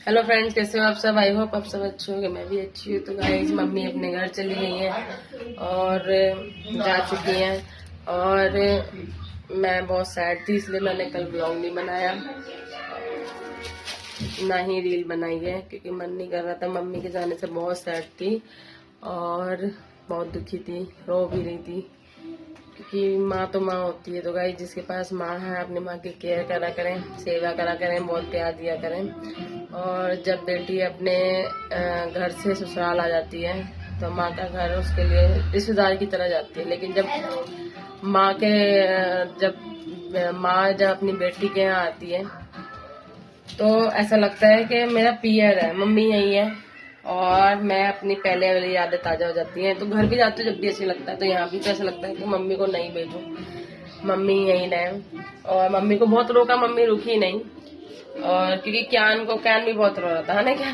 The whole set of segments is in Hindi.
हेलो फ्रेंड्स, कैसे हो आप सब। आई होप आप सब अच्छे होंगे, मैं भी अच्छी हूँ। तो गाइस, मम्मी अपने घर चली गई हैं और जा चुकी हैं और मैं बहुत सैड थी, इसलिए मैंने कल ब्लॉग नहीं बनाया, ना ही रील बनाई है, क्योंकि मन नहीं कर रहा था। मम्मी के जाने से बहुत सैड थी और बहुत दुखी थी, रो भी रही थी, क्योंकि माँ तो माँ होती है। तो गाइस, जिसके पास माँ है अपनी माँ की केयर करा करें, सेवा करा करें, बहुत प्यार दिया करें। और जब बेटी अपने घर से ससुराल आ जाती है तो माँ का घर उसके लिए रिश्तेदार की तरह जाती है। लेकिन जब माँ जब अपनी बेटी के यहाँ आती है तो ऐसा लगता है कि मेरा पियर है, मम्मी यही है और मैं अपनी पहले वाली यादें ताजा हो जाती हैं। तो घर भी जाते जब भी ऐसे लगता है, तो यहाँ भी तो ऐसा लगता है कि मम्मी को नहीं भेजूं, मम्मी यही रहे। और मम्मी को बहुत रोका, मम्मी रुकी नहीं। और क्योंकि क्यान भी बहुत रो रहा था, है ना? क्या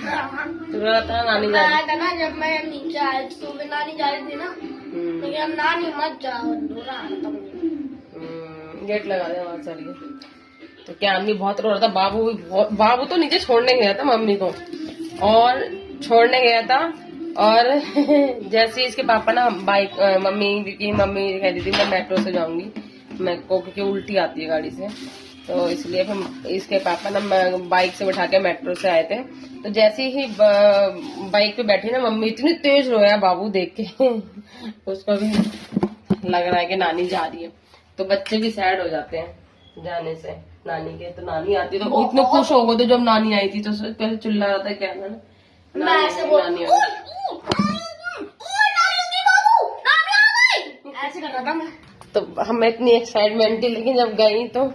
रो रहा था? नानी जा रही ना, जब मैं नीचे आया तो नानी जा रही थी ना, लेकिन नानी मत जाओ, गेट लगा दे वहां चलिए। तो क्यान भी बहुत रो रहा था, बाबू तो नीचे छोड़ने गया था मम्मी को, और छोड़ने गया था। और जैसे इसके पापा ना बाइक, क्योंकि मम्मी कह रही थी मैं मेट्रो से जाऊंगी, मेरे को क्योंकि उल्टी आती है गाड़ी से, तो इसलिए फिर इसके पापा ना बाइक से बैठा के मेट्रो से आए थे। तो जैसे ही बाइक पे बैठी ना मम्मी, इतनी तेज रोया बाबू देख के उसको भी लग रहा है कि नानी जा रही है। तो बच्चे भी सैड हो जाते हैं जाने से नानी के। तो नानी आती तो इतने खुश हो गए थे जब नानी आई थी, तो पहले चिल्ला रहा था क्या ना, नानी ऐसे कर रहा था मैं। तो हमें इतनी एक्साइटमेंट थी, लेकिन जब गई तो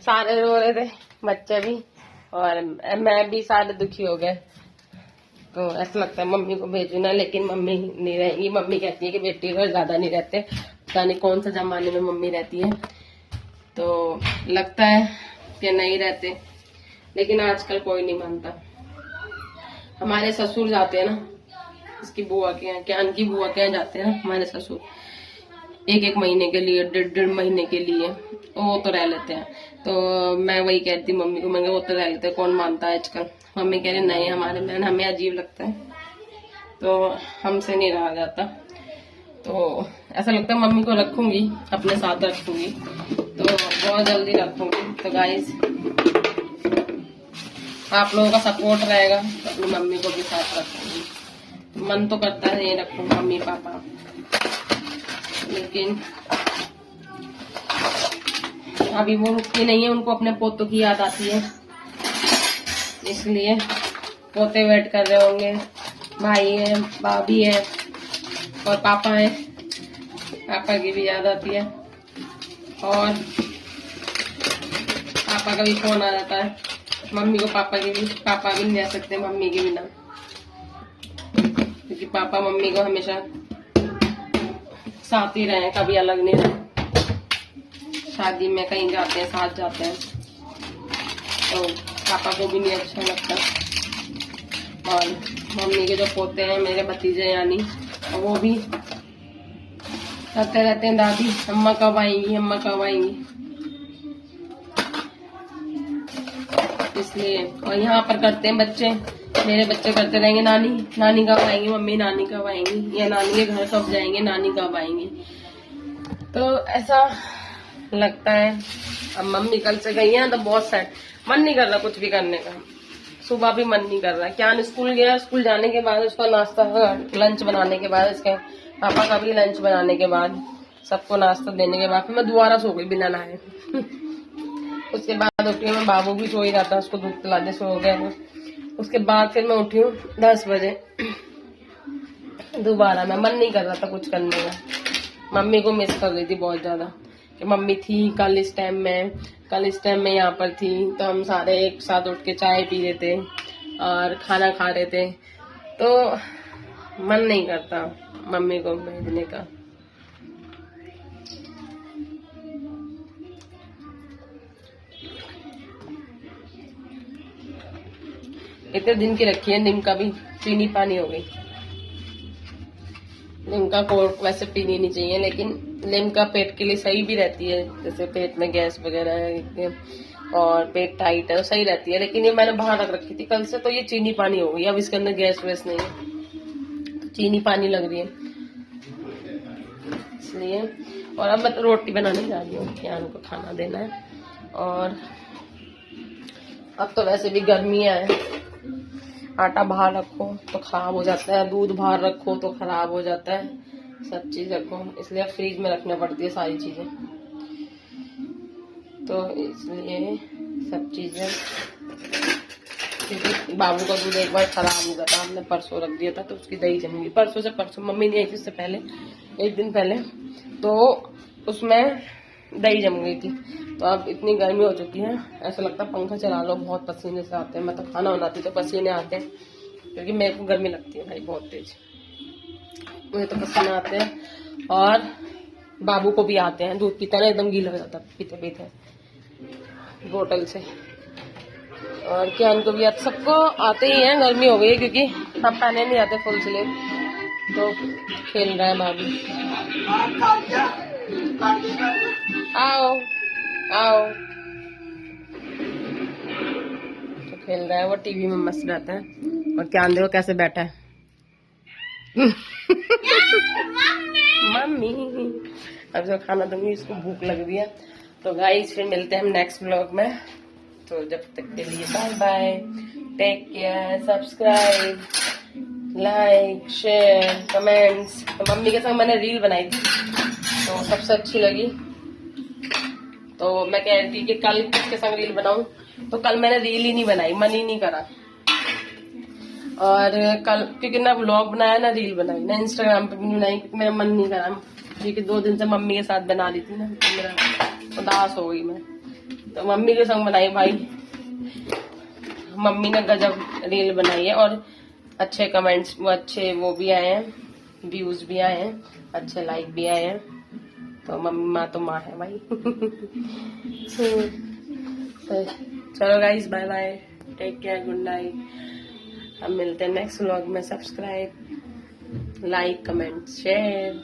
सारे रो रहे थे, बच्चे भी और मैं भी, सारे दुखी हो गए। तो ऐसा लगता है मम्मी को भेजू ना, लेकिन मम्मी नहीं रहेगी। मम्मी कहती है कि बेटी घर ज्यादा नहीं रहते, पता नहीं कौन सा जमाने में मम्मी रहती है। तो लगता है कि नहीं रहते, लेकिन आजकल कोई नहीं मानता। हमारे ससुर जाते हैं ना, इसकी बुआ के यहाँ, ज्ञान की बुआ के यहाँ जाते हैं ना हमारे ससुर, एक महीने के लिए, डेढ़ महीने के लिए वो तो रह लेते हैं। तो मैं वही कहती मम्मी को, मैं वो तो रह लेते हैं, कौन मानता है आजकल। मम्मी कह रही नहीं, हमारे बहन, हमें अजीब लगता है, तो हमसे नहीं रहा जाता। तो ऐसा लगता है मम्मी को रखूंगी, अपने साथ रखूंगी, तो बहुत जल्दी रखूंगी। तो गाइस, आप लोगों का सपोर्ट रहेगा तो अपनी मम्मी को भी साथ रखूंगी। मन तो करता है ये रखूं मम्मी पापा, लेकिन अभी वो रुकती नहीं है, उनको अपने पोतों की याद आती है, इसलिए पोते वेट कर रहे होंगे। भाई है, भाभी है और पापा है, पापा की भी याद आती है। और पापा का भी फोन आ जाता है, मम्मी को पापा भी नहीं रह सकते मम्मी के बिना, क्योंकि पापा मम्मी को हमेशा साथ ही रहे, कभी अलग नहीं रहे। शादी में कहीं जाते हैं साथ जाते हैं, तो पापा को भी नहीं अच्छा लगता। और मम्मी के जो पोते हैं मेरे भतीजे यानी, वो भी कहते रहते हैं दादी अम्मा कब आएंगी, अम्मा कब आएंगी, इसलिए। और यहाँ पर करते हैं बच्चे, मेरे बच्चे करते रहेंगे नानी नानी कब आएंगी, मम्मी नानी कब आएंगी, या नानी के घर कब जाएंगे, नानी कब आएंगी। तो ऐसा लगता है। अब मम्मी कल से गई है तो बहुत सैड, मन नहीं कर रहा कुछ भी करने का। सुबह भी मन नहीं कर रहा। क्या स्कूल गया, स्कूल जाने के बाद उसका नाश्ता, लंच बनाने के बाद, इसके पापा का भी लंच बनाने के बाद, सबको नाश्ता देने के बाद फिर मैं दोबारा सो गई बिना नहाए उसके बाद उठी हूँ मैं, बाबू भी सो ही रहा था, उसको दूध पिलाने सो गया। उसके बाद फिर मैं उठी हूँ 10 बजे दोबारा। मैं मन नहीं कर रहा था कुछ करने का, मम्मी को मिस कर रही थी बहुत ज्यादा, कि मम्मी थी कल इस टाइम में यहाँ पर थी, तो हम सारे एक साथ उठ के चाय पी रहे थे और खाना खा रहे थे। तो मन नहीं करता मम्मी को भेजने का। इतने दिन की रखी है, नीम का भी चीनी पानी हो गई। लिमका को वैसे पीनी नहीं चाहिए, लेकिन लिमका पेट के लिए सही भी रहती है, जैसे पेट में गैस वगैरह और पेट टाइट है तो सही रहती है। लेकिन ये मैंने बाहर रख रखी थी कल से, तो ये चीनी पानी हो गई। अब इसके अंदर गैस वैस नहीं है, तो चीनी पानी लग रही है इसलिए। और अब मैं तो रोटी बनाने जा रही हूँ, यान को खाना देना है। और अब तो वैसे भी गर्मियाँ है, आटा बाहर रखो तो खराब हो जाता है, दूध बाहर रखो तो खराब हो जाता है, सब चीज रखो, इसलिए फ्रीज में रखना पड़ती है सारी चीजें। तो इसलिए सब चीजें, क्योंकि बाबू का दूध एक बार खराब हो गया था, हमने परसों रख दिया था तो उसकी दही जम गई। परसों मम्मी नहीं आई थी, उससे पहले एक दिन पहले, तो उसमें दही जम गई थी। तो अब इतनी गर्मी हो चुकी है, ऐसा लगता है पंखा चला लो, बहुत पसीने से आते हैं। मैं तो खाना बनाती तो पसीने आते हैं, क्योंकि मेरे को गर्मी लगती है भाई बहुत तेज, मुझे तो पसीने आते हैं। और बाबू को भी आते हैं, दूध पीता ना एकदम गीला हो जाता पीते पीते बोतल से। और क्या उनको भी आते, सबको आते ही हैं। गर्मी हो गई क्योंकि सब पहने नहीं आते फुल स्लीव, तो खेल रहा है बाबू। आओ आओ, तो खेल रहा है वो, टीवी में मस्त रहता है। और क्या देखो कैसे बैठा है मम्मी। अब जो खाना दूंगी, इसको भूख लग रही है। तो गाइस फिर मिलते हैं हम नेक्स्ट व्लॉग में, तो जब तक के लिए bye bye, take care, subscribe, like, share, comments. तो मम्मी के संग मैंने रील बनाई थी, तो सबसे अच्छी लगी, तो मैं कह रही थी कि कल किसके संग रील बनाऊं, तो कल मैंने रील ही नहीं बनाई, मन ही नहीं करा। और कल क्योंकि ना व्लॉग बनाया ना रील बनाई, ना इंस्टाग्राम पे भी नहीं बनाई, क्योंकि मेरा मन नहीं करा, क्योंकि 2 दिन से मम्मी के साथ बना रही थी ना, तो मेरा उदास हो गई मैं। तो मम्मी के संग बनाई भाई, मम्मी ने गजब रील बनाई है। और अच्छे कमेंट्स, वो भी आए हैं, व्यूज भी आए हैं, अच्छे लाइक भी आए हैं। तो मम्मा तो माँ है भाई तो चलो guys, bye bye, take care, good night. हम मिलते हैं नेक्स्ट व्लॉग में। Subscribe, like, comment, share.